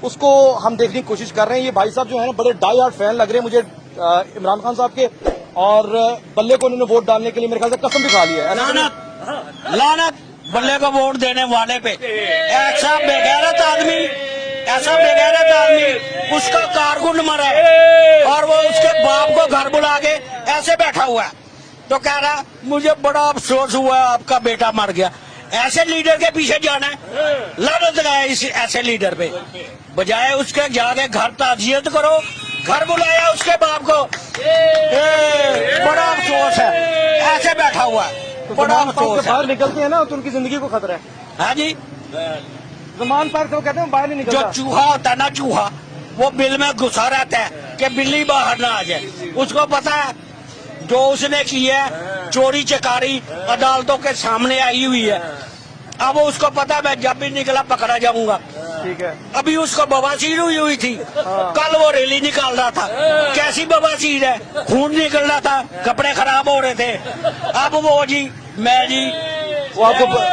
اس کو ہم دیکھنے کی کوشش کر رہے ہیں. یہ بھائی صاحب جو ہے نا بڑے ڈائی ہارڈ فین لگ رہے ہیں مجھے عمران خان صاحب کے, اور بلے کو انہوں نے ووٹ ڈالنے کے لیے میرے خیال سے قسم بھی کھا لی ہے. لعنت بلے کو ووٹ دینے والے پہ. ایسا بےغیرت آدمی, ایسا بےغیرت آدمی, اس کا کارکن مرا ہے اور وہ اس کے باپ کو گھر بلا کے ایسے بیٹھا ہوا ہے تو کہہ رہا مجھے بڑا افسوس ہوا ہے آپ کا بیٹا مر گیا. ایسے لیڈر کے پیچھے جانا ہے, لعنت لگایا اس ایسے لیڈر پہ. بجائے اس کے جا کے گھر تعزیت کرو, گھر بلایا اس کے باپ کو. بڑا افسوس ہے, ایسے بیٹھا ہوا ہے, بڑا افسوس ہے. باہر نکلتے ہیں نا تو ان کی زندگی کو خطرہ ہے. ہاں جی, زمان پارک وہ کہتے ہیں باہر نہیں جو نکلتا. چوہا ہوتا ہے نا چوہا, وہ بل میں گھسا رہتا ہے کہ بلی باہر نہ آ جائے. اس کو پتا ہے جو اس نے کی ہے چوری چکاری عدالتوں کے سامنے آئی ہوئی ہے. اب اس کو پتا ہے میں جب بھی نکلا پکڑا جاؤں گا. ٹھیک ہے. ابھی اس کو بواسیر ہوئی تھی, کل وہ ریلی نکال رہا تھا. کیسی بواسیر ہے, خون نکل رہا تھا, کپڑے خراب ہو رہے تھے. اب وہ جی میں جی وہ آپ کو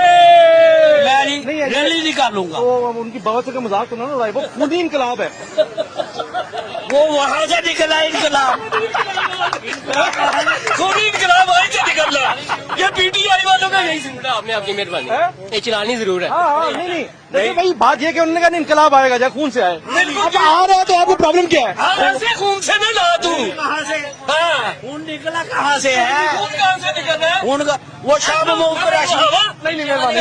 ریلی نکالوں گا. وہ ان کی بہت سے مذاق تو نہ اڑائے, وہ خودی انقلاب ہے. وہ وہاں سے نکلا انقلاب, خودی انقلاب وہیں سے نکل رہا. یہ پی ٹی آئی والوں کا یہی سننا آپ نے, آپ کی مہربانی یہ چلانی ضرور ہے. ہاں نہیں دیکھیں بھائی بات یہ کہ انہوں نے کہا انقلاب آئے گا, جائے خون سے آئے. اب آ رہا ہے تو آپ کو پرابلم کیا ہے؟ ایسے خون سے نہ لا تو کہاں سے ہاں خون نکلا, کہاں سے ہے خون کہاں سے نکل رہا ہے؟ خون کا؟ وہ شاہ محمود قریشی, نہیں مہربانی.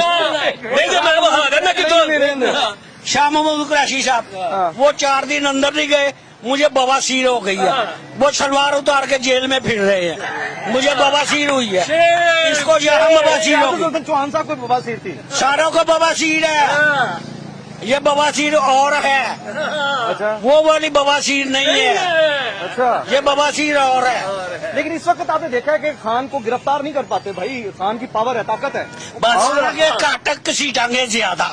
نہیں تو میں وہاں رہنا کتنا شاہ محمود قریشی صاحب وہ 4 دن اندر نہیں گئے, مجھے بواسیر ہو گئی ہے. وہ شلوار اتار کے جیل میں پھر رہے ہیں, مجھے بواسیر ہوئی ہے. اس کو یہاں بواسیر ہوگی, چوہان صاحب کو بواسیر تھی. ساروں کو بواسیر ہے. یہ بواسیر اور ہے, اچھا وہ والی بواسیر نہیں ہے. اچھا. یہ بواسیر اور ہے. لیکن اس وقت آپ نے دیکھا ہے کہ خان کو گرفتار نہیں کر پاتے بھائی. خان کی پاور ہے, طاقت ہے. بس آگے کاٹک سیٹانگے زیادہ,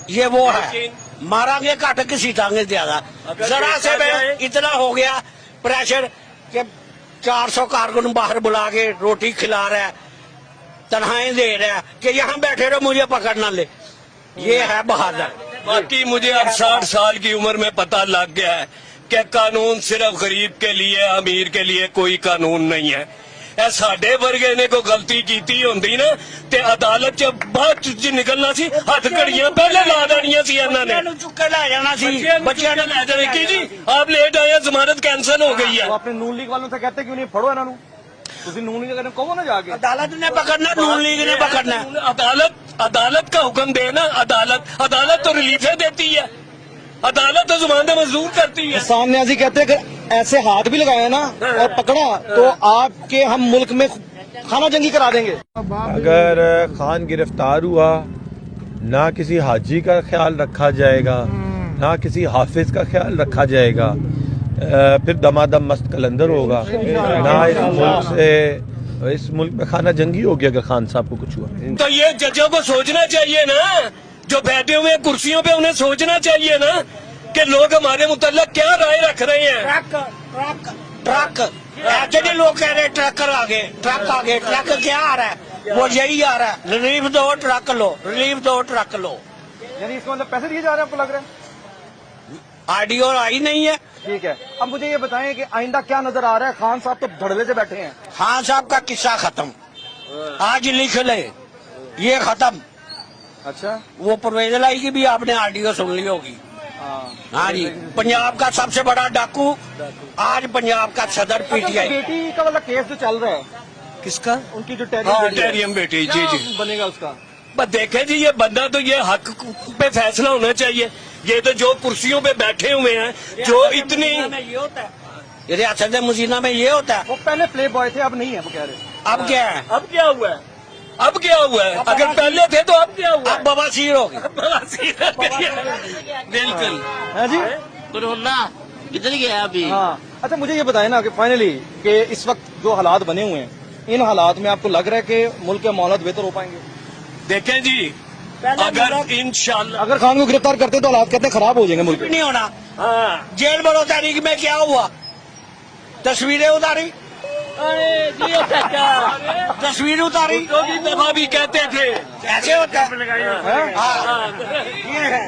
یہ وہ ہے مارا گے کاٹک سیٹانگے زیادہ. ذرا سے میں اتنا ہو گیا پریشر کہ 400 کارکن باہر بلا کے روٹی کھلا رہا ہے, تنہائیں دے رہا ہے کہ یہاں بیٹھے رہو مجھے پکڑ نہ لے. یہ ہے بہادر. باقی مجھے اب 60 سال کی عمر میں پتہ لگ گیا ہے کہ قانون صرف غریب کے لیے, امیر کے لیے کوئی قانون نہیں ہے. اے ساڈے ورگے نے کوئی غلطی کیتی ہوندی نا تے عدالت چ بعد چ نکلنا سی, ہاتھ کڑیاں پہلے لا دینیاں سی انہاں نے, چک کے لے جانا سی. بچیاں نے لے جانے کی. جی آپ لیٹ آئے, ضمانت کینسل ہو گئی ہے. وہ اپنے نون لیگ والوں سے کہتے کیوں نہیں پڑھو انہوں نے, نون لیگ کہو نا جا کے. عدالت نے پکڑنا, نون لیگ نے پکڑنا. عدالت کا حکم دے نا, عدالت تو ریلیفیں دیتی ہے, عدالت تو ضمانت منظور کرتی ہے. سامنے ازی کہتے ہیں کہ ایسے ہاتھ بھی لگایا نا اور پکڑا تو آپ کے ہم ملک میں خانہ جنگی کرا دیں گے. اگر خان گرفتار ہوا, نہ کسی حاجی کا خیال رکھا جائے گا, نہ کسی حافظ کا خیال رکھا جائے گا, پھر دمادم مست کلندر ہوگا. نہ اس ملک میں خانہ جنگی ہوگی اگر خان صاحب کو کچھ ہوا. تو یہ ججوں کو سوچنا چاہیے نا, جو بیٹھے ہوئے کرسیوں پہ انہیں سوچنا چاہیے نا کہ لوگ ہمارے متعلق کیا رائے رکھ رہے ہیں. ٹرک ایکچولی لوگ کہہ رہے ٹرک آگے, ٹرک کیا آ رہا ہے, وہ یہی آ رہا ہے ریلیف دو ٹرک لو, ریلیف دو ٹرک لو. یعنی اس کو مطلب پیسے دیے جا رہے ہیں آپ کو لگ رہا ہے. آئیڈیو آئی نہیں ہے. ٹھیک ہے, اب مجھے یہ بتائیں کہ آئندہ کیا نظر آ رہا ہے. خان صاحب تو دھڑلے سے بیٹھے ہیں. خان صاحب کا قصہ ختم, آج لکھ لے یہ ختم. اچھا. وہ پرویز لائی کی بھی آپ نے آڈیو سن لی ہوگی. ہاں جی, پنجاب کا سب سے بڑا ڈاکو آج پنجاب کا صدر پی ٹی آئی. بیٹی کا والا کیس جو چل رہا ہے, کس کا؟ ان کی جو ٹیریم بیٹی. جی جی بنے گا اس کا. بس دیکھیں جی, یہ بندہ تو یہ حق پہ فیصلہ ہونا چاہیے. یہ تو جو کرسیوں پہ بیٹھے ہوئے ہیں, جو اتنی یہ ہوتا ہے, ریاست مزینہ میں یہ ہوتا ہے. وہ پہلے پلے بوائے تھے, اب نہیں ہے, وہ کہہ رہے. اب کیا ہے, اب کیا ہوا ہے, اب کیا ہوا ہے, اگر پہلے تھے تو اب کیا ہوا. اب بواسیر ہوگی. بالکل. ہاں جی, کدھر گیا ابھی؟ ہاں. اچھا مجھے یہ بتائیں نا کہ فائنلی کہ اس وقت جو حالات بنے ہوئے ہیں, ان حالات میں آپ کو لگ رہا ہے کہ ملک کے معاملات بہتر ہو پائیں گے؟ دیکھیں جی, اگر انشاءاللہ اگر خان کو گرفتار کرتے تو حالات کہتے ہیں خراب ہو جائیں گے ملک کچھ میں. نہیں ہونا. ہاں جیل بڑو تاریخ میں کیا ہوا, تصویریں اتاری, تصویر اتاری, بھی دفعہ بھی کہتے تھے ایسے ہوتا ہے. ہاں, یہ ہے